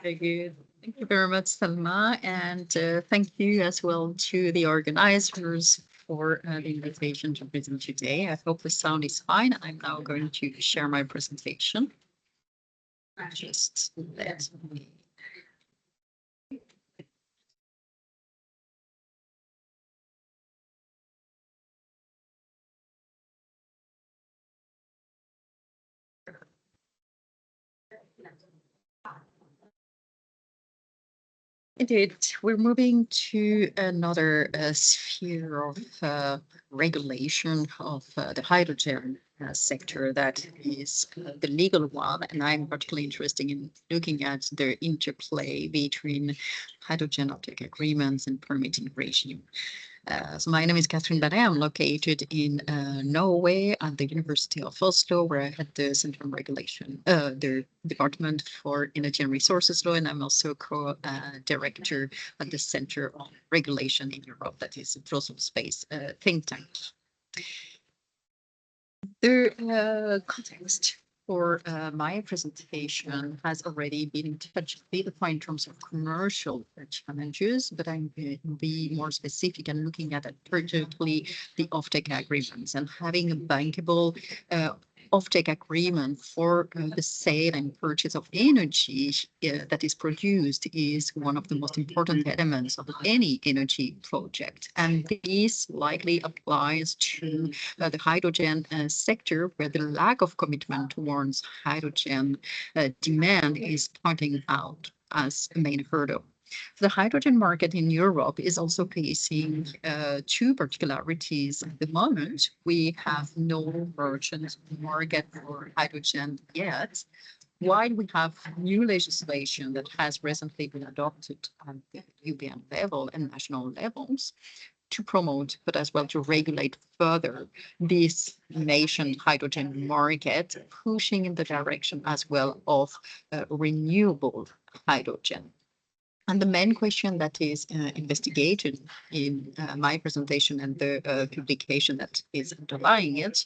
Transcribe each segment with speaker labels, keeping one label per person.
Speaker 1: Very good. Thank you very much, Salma, and thank you as well to the organizers for the invitation to present today. I hope the sound is fine. I'm now going to share my presentation. Just let me. Indeed, we're moving to another sphere of regulation of the hydrogen sector that is the legal one. And I'm particularly interested in looking at the interplay between hydrogen offtake agreements and permitting regime. So my name is Catherine Banet. I'm located in Norway at the University of Oslo, where I had the Center on Regulation, the Department for Energy and Resources Law, and I'm also co-director at the Center on Regulation in Europe, that is a Brussels-based think tank. The context for my presentation has already been touched in terms of commercial challenges, but I'm going to be more specific and looking at particularly the offtake agreements and having a bankable offtake agreement for the sale and purchase of energy that is produced is one of the most important elements of any energy project. And this likely applies to the hydrogen sector, where the lack of commitment towards hydrogen demand is pointing out as a main hurdle. The hydrogen market in Europe is also facing two particularities at the moment. We have no merchant market for hydrogen yet, while we have new legislation that has recently been adopted at the European level and national levels to promote, but as well to regulate further this nation hydrogen market, pushing in the direction as well of renewable hydrogen. And the main question that is investigated in my presentation and the publication that is underlying it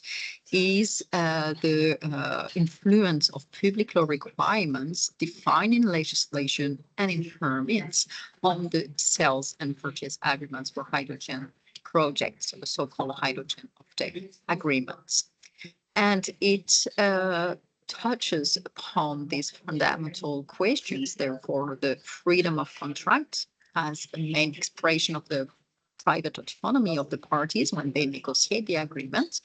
Speaker 1: is the influence of public law requirements defined in legislation and in permits on the sales and purchase agreements for hydrogen projects, the so-called hydrogen offtake agreements. And it touches upon these fundamental questions. Therefore, the freedom of contract as the main expression of the private autonomy of the parties when they negotiate the agreement,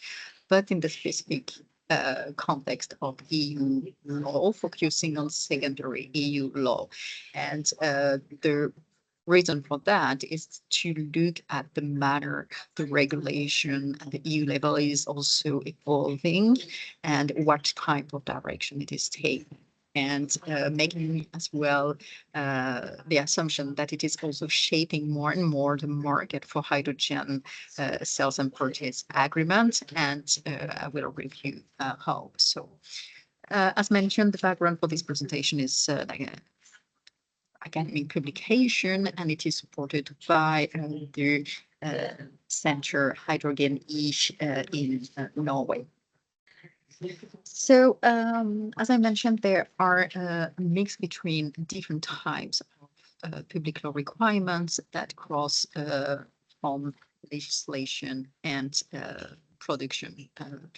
Speaker 1: but in the specific context of EU law, focusing on secondary EU law. And the reason for that is to look at the manner the regulation at the EU level is also evolving and what type of direction it is taking. And making as well the assumption that it is also shaping more and more the market for hydrogen sales and purchase agreements. And I will review how. So, as mentioned, the background for this presentation is academic publication, and it is supported by the Center Hydrogen Ish in Norway. So, as I mentioned, there are a mix between different types of public law requirements that cross from legislation and production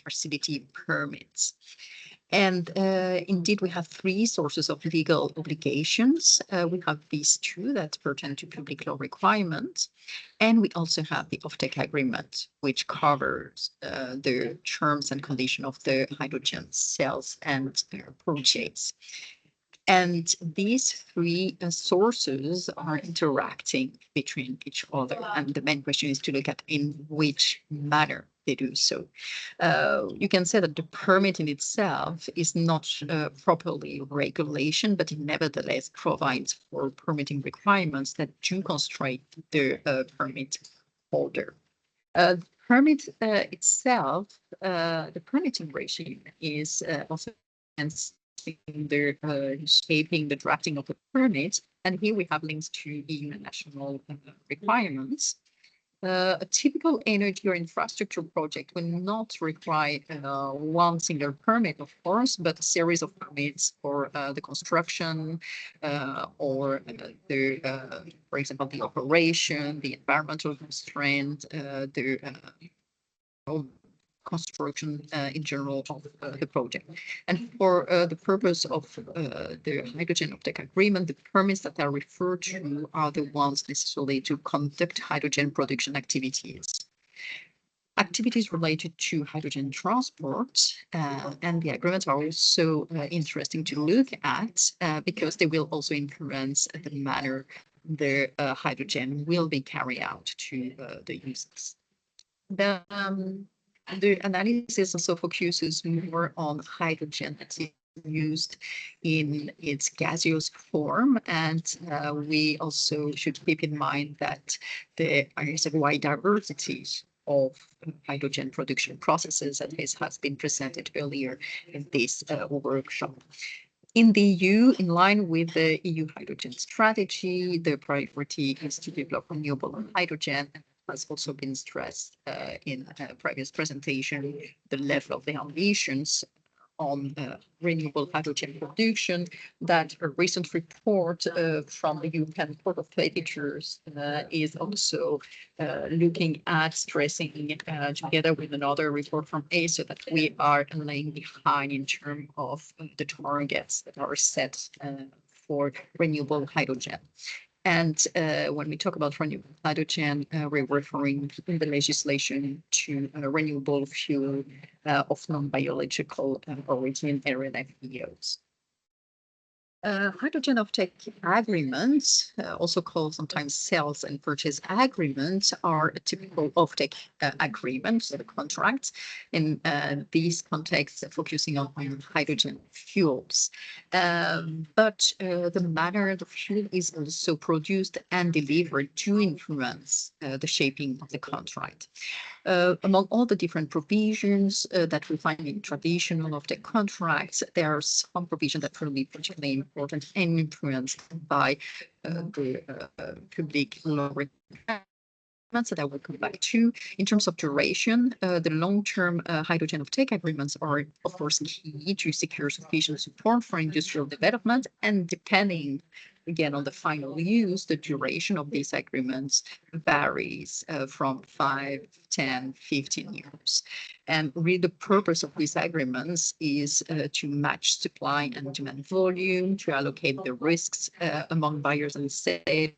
Speaker 1: facility permits. And indeed, we have three sources of legal obligations. We have these two that pertain to public law requirements. And we also have the offtake agreement, which covers the terms and conditions of the hydrogen sales and purchase. And these three sources are interacting between each other. And the main question is to look at in which manner they do so. You can say that the permit in itself is not properly regulation, but it nevertheless provides for permitting requirements that do constrain the permit holder. Permit itself, the permitting regime is also the shaping the drafting of the permit. And here we have links to EU national requirements. A typical energy or infrastructure project will not require one single permit, of course, but a series of permits for the construction or for example, the operation, the environmental constraint, the construction in general of the project. And for the purpose of the hydrogen offtake agreement, the permits that are referred to are the ones necessarily to conduct hydrogen production activities. Activities related to hydrogen transport and the agreements are also interesting to look at because they will also influence the manner the hydrogen will be carried out to the users. The analysis also focuses more on hydrogen that is used in its gaseous form. And we also should keep in mind that there is a wide diversity of hydrogen production processes, as has been presented earlier in this workshop. In the EU, in line with the EU hydrogen strategy, the priority is to develop renewable hydrogen. Has also been stressed in a previous presentation, the level of the ambitions on renewable hydrogen production. That a recent report from the European Court of Auditors is also looking at stressing together with another report from ASO that we are lagging behind in terms of the targets that are set for renewable hydrogen. And when we talk about renewable hydrogen, we're referring in the legislation to renewable fuel of non-biological origin, RNFEOs. Hydrogen offtake agreements, also called sometimes sales and purchase agreements, are a typical offtake agreements, the contracts in these contexts focusing on hydrogen fuels. But the manner the fuel is also produced and delivered do influence the shaping of the contract. Among all the different provisions that we find in traditional offtake contracts, there are some provisions that will be particularly important and influenced by the public law requirements that I will come back to. In terms of duration, the long-term hydrogen offtake agreements are, of course, key to secure sufficient support for industrial development, and depending again on the final use, the duration of these agreements varies from 5, 10, 15 years. And really the purpose of these agreements is to match supply and demand volume, to allocate the risks among buyers and sellers,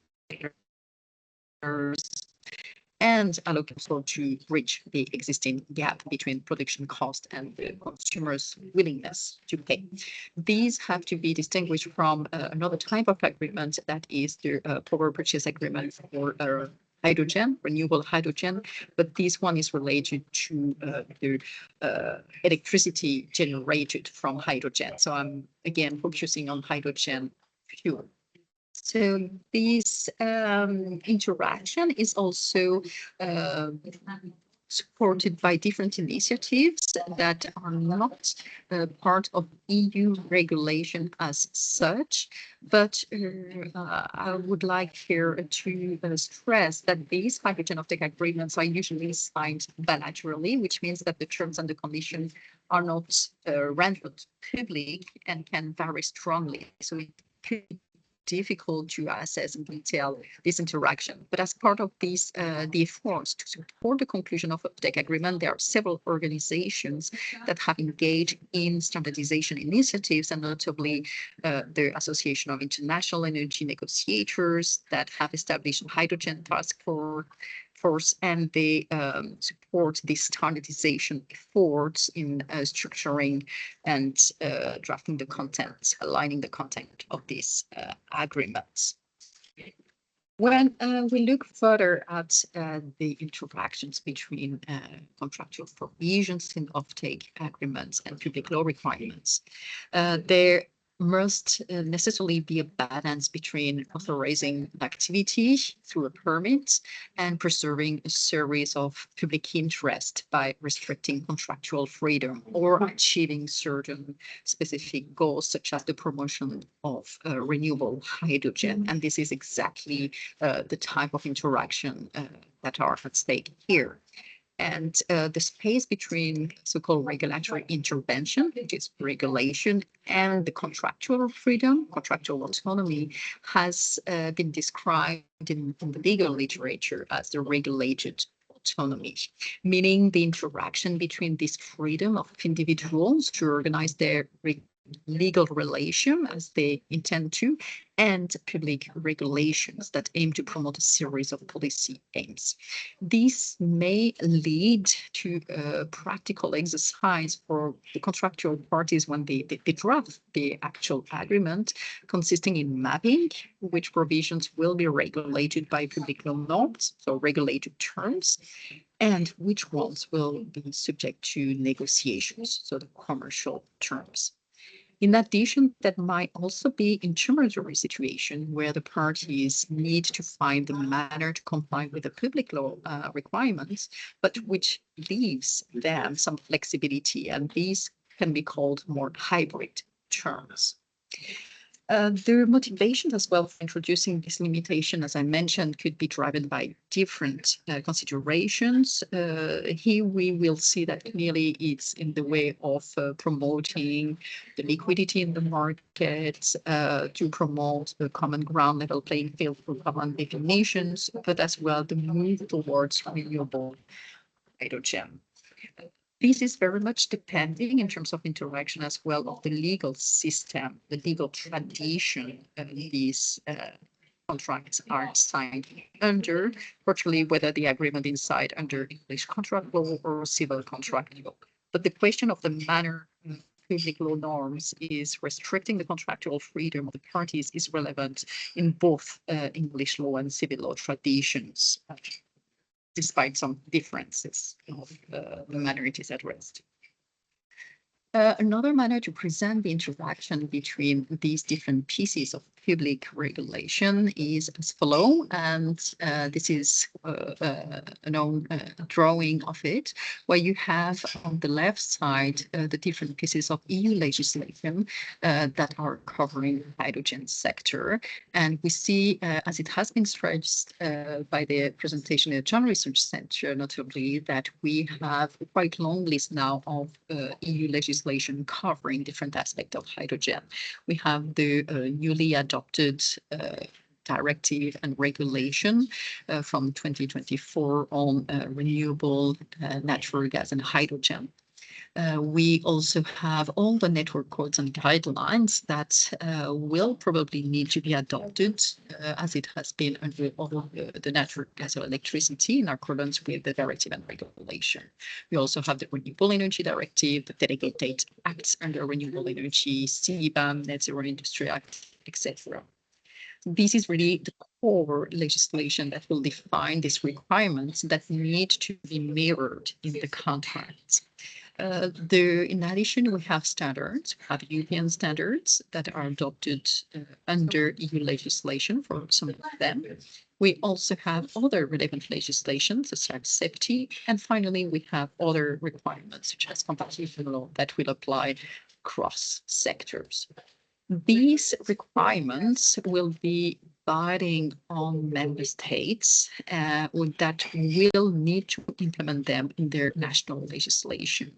Speaker 1: and allocate also to bridge the existing gap between production cost and the consumer's willingness to pay. These have to be distinguished from another type of agreement, that is the power purchase agreement for hydrogen, renewable hydrogen, but this one is related to the electricity generated from hydrogen. So I'm again focusing on hydrogen fuel. So this interaction is also supported by different initiatives that are not part of EU regulation as such, but I would like here to stress that these hydrogen offtake agreements are usually signed bilaterally, which means that the terms and the conditions are not rendered public and can vary strongly. So it could difficult to assess in detail this interaction. But as part of these, the efforts to support the conclusion of offtake agreement, there are several organizations that have engaged in standardization initiatives, and notably the Association of International Energy Negotiators that have established a hydrogen task force, and they support the standardization efforts in structuring and drafting the content, aligning the content of these agreements. When we look further at the interactions between contractual provisions in offtake agreements and public law requirements, there must necessarily be a balance between authorizing activity through a permit and preserving a series of public interest by restricting contractual freedom or achieving certain specific goals, such as the promotion of renewable hydrogen. And this is exactly the type of interaction that are at stake here. And the space between so-called regulatory intervention, which is regulation, and the contractual freedom, contractual autonomy, has been described in the legal literature as the regulated autonomy, meaning the interaction between this freedom of individuals to organize their legal relation as they intend to, and public regulations that aim to promote a series of policy aims. This may lead to a practical exercise for the contractual parties when they draft the actual agreement, consisting in mapping which provisions will be regulated by public law norms, so regulated terms, and which ones will be subject to negotiations, so the commercial terms. In addition, that might also be intermediary situation where the parties need to find the manner to comply with the public law requirements, but which leaves them some flexibility, and these can be called more hybrid terms. The motivations as well for introducing this limitation, as I mentioned, could be driven by different considerations. Here we will see that clearly it's in the way of promoting the liquidity in the market, to promote the common ground level playing field for common definitions, but as well the move towards renewable hydrogen. This is very much depending in terms of interaction as well of the legal system, the legal tradition these contracts are signed under, virtually whether the agreement is signed under English contract law or civil contract law. But the question of the manner of public law norms is restricting the contractual freedom of the parties is relevant in both English law and civil law traditions, despite some differences of the manner it is addressed. Another manner to present the interaction between these different pieces of public regulation is as follow, and this is a known drawing of it, where you have on the left side the different pieces of EU legislation that are covering the hydrogen sector. And we see, as it has been stressed by the presentation in the John Research Center, notably that we have a quite long list now of EU legislation covering different aspects of hydrogen. We have the newly adopted directive and regulation from 2024 on renewable natural gas and hydrogen. We also have all the network codes and guidelines that will probably need to be adopted as it has been under all the natural gas or electricity in accordance with the directive and regulation. We also have the Renewable Energy Directive, the delegated acts under Renewable Energy, CBAM, Net Zero Industry Act, etc. This is really the core legislation that will define these requirements that need to be mirrored in the contracts. In addition, we have standards, we have European standards that are adopted under EU legislation for some of them. We also have other relevant legislation, such as safety. And finally, we have other requirements, such as competition law, that will apply across sectors. These requirements will be binding on member states that will need to implement them in their national legislation.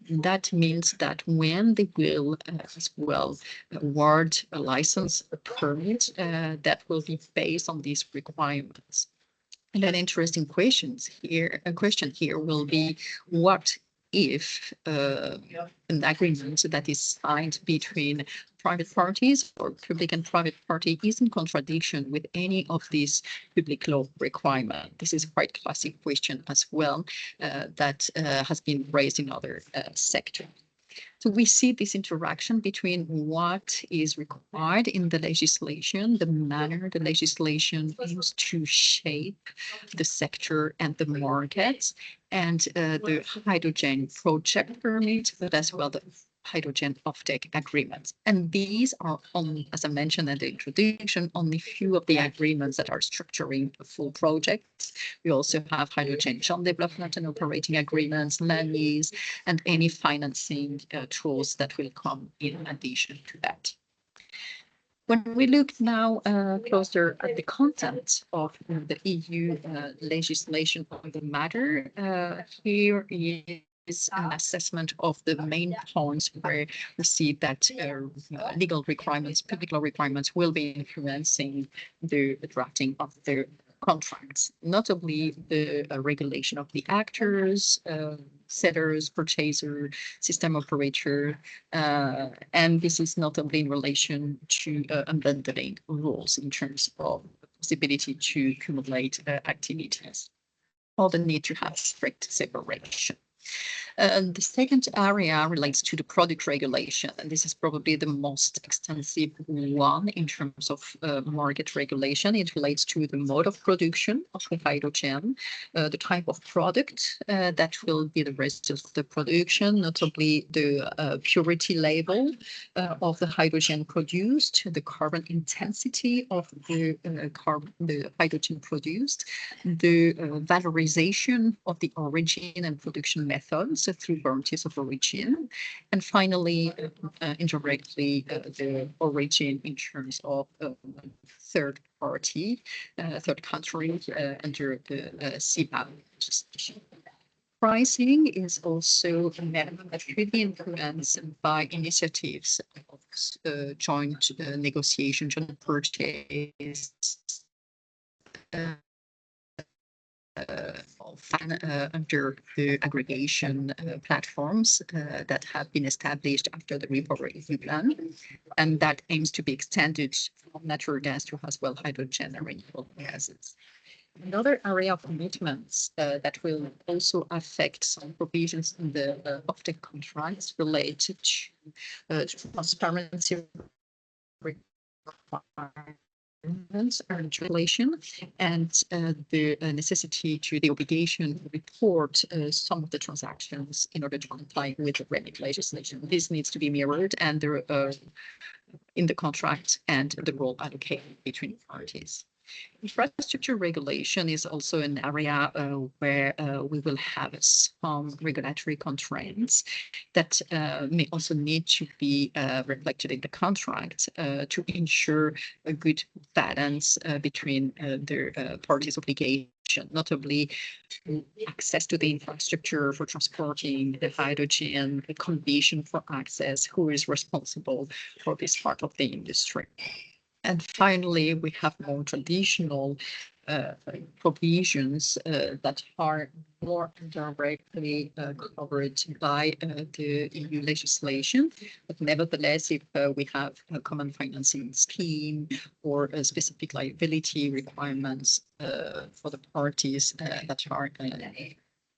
Speaker 1: That means that when they will as well award a license, a permit, that will be based on these requirements. And an interesting question here will be, what if an agreement that is signed between private parties or public and private party is in contradiction with any of these public law requirements? This is a quite classic question as well that has been raised in other sectors. So we see this interaction between what is required in the legislation, the manner the legislation aims to shape the sector and the markets, and the hydrogen project permit, but as well the hydrogen offtake agreements. And these are, as I mentioned in the introduction, only few of the agreements that are structuring the full projects. We also have hydrogen joint development and operating agreements, land lease, and any financing tools that will come in addition to that. When we look now closer at the content of the EU legislation on the matter, here is an assessment of the main points where we see that legal requirements, public law requirements will be influencing the drafting of the contracts, notably the regulation of the actors, sellers, purchaser, system operator, and this is notably in relation to unbundling rules in terms of possibility to accumulate activities or the need to have strict separation. The second area relates to the product regulation, and this is probably the most extensive one in terms of market regulation. It relates to the mode of production of the hydrogen, the type of product that will be the result of the production, notably the purity level of the hydrogen produced, the carbon intensity of the hydrogen produced, the valorization of the origin and production methods through guarantees of origin, and finally, indirectly, the origin in terms of third party, third country under the CBAM legislation. Pricing is also a matter that should be influenced by initiatives of joint negotiation, joint purchase, under the aggregation platforms that have been established after the REPowerEU plan, and that aims to be extended from natural gas to as well hydrogen and renewable gases. Another area of commitments that will also affect some provisions in the offtake contracts related to transparency requirements and regulation, and the necessity to the obligation to report some of the transactions in order to comply with the REMIT legislation. This needs to be mirrored and in the contract and the role allocated between parties. Infrastructure regulation is also an area where we will have some regulatory constraints that may also need to be reflected in the contract to ensure a good balance between the parties' obligation, notably access to the infrastructure for transporting the hydrogen, the condition for access, who is responsible for this part of the industry. And finally, we have more traditional provisions that are more directly covered by the EU legislation. But nevertheless, if we have a common financing scheme or specific liability requirements for the parties that are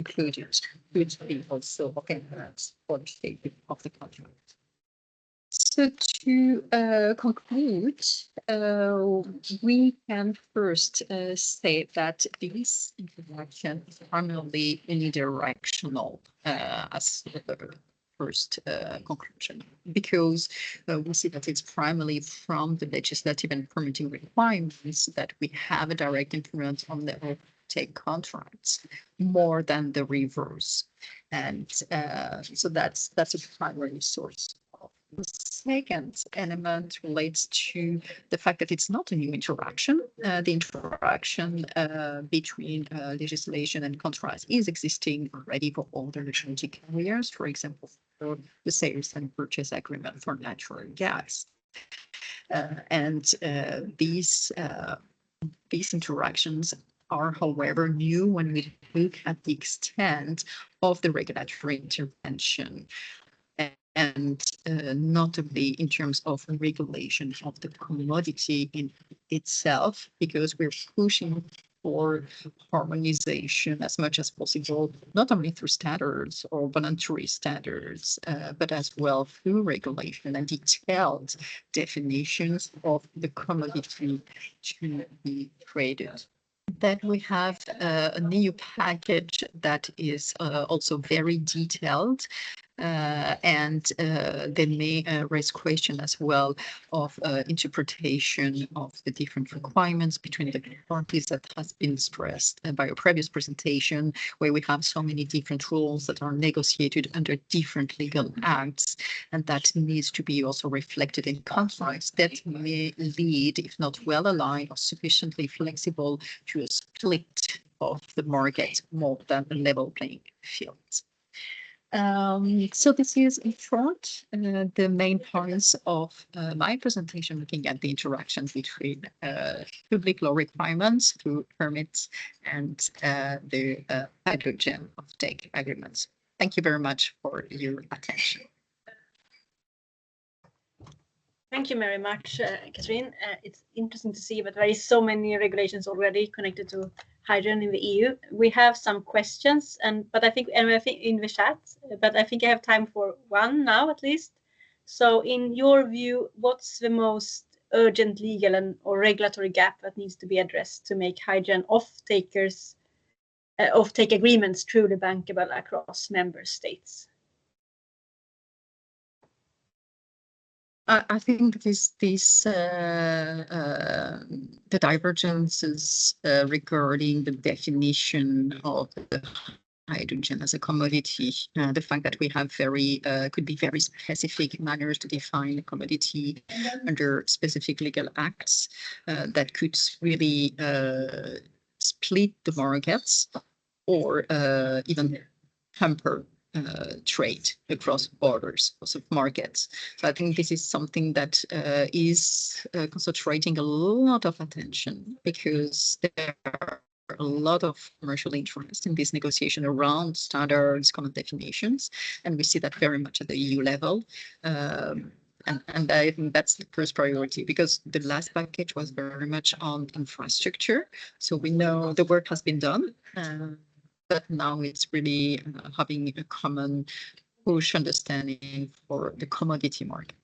Speaker 1: included, could be also enhanced for the state of the contract. So to conclude, we can first say that this interaction is primarily unidirectional as the first conclusion, because we see that it's primarily from the legislative and permitting requirements that we have a direct influence on the offtake contracts more than the reverse. And so that's a primary source. The second element relates to the fact that it's not a new interaction. The interaction between legislation and contracts is existing already for all the energy carriers, for example, for the sales and purchase agreement for natural gas. And these interactions are, however, new when we look at the extent of the regulatory intervention, and notably in terms of regulation of the commodity in itself, because we're pushing for harmonization as much as possible, not only through standards or voluntary standards, but as well through regulation and detailed definitions of the commodity to be traded. Then we have a new package that is also very detailed, And they may raise question as well of interpretation of the different requirements between the parties that has been stressed by a previous presentation, where we have so many different rules that are negotiated under different legal acts, and that needs to be also reflected in contracts that may lead, if not well aligned or sufficiently flexible, to a split of the market more than a level playing field. So this is in short the main points of my presentation, looking at the interaction between public law requirements through permits and the hydrogen offtake agreements. Thank you very much for your attention.
Speaker 2: Thank you very much, Catherine. It's interesting to see that there is so many regulations already connected to hydrogen in the EU. We have some questions, but I think in the chat, but I think I have time for one now at least. So in your view, what's the most urgent legal or regulatory gap that needs to be addressed to make hydrogen offtake agreements truly bankable across member states?
Speaker 1: I think the divergences regarding the definition of the hydrogen as a commodity, the fact that we have could be very specific manners to define a commodity under specific legal acts that could really split the markets or even hamper trade across borders of markets. So I think this is something that is concentrating a lot of attention, because there are a lot of commercial interest in this negotiation around standards, common definitions, and we see that very much at the EU level. And I think that's the first priority, because the last package was very much on infrastructure. So we know the work has been done. But now it's really having a common push understanding for the commodity market.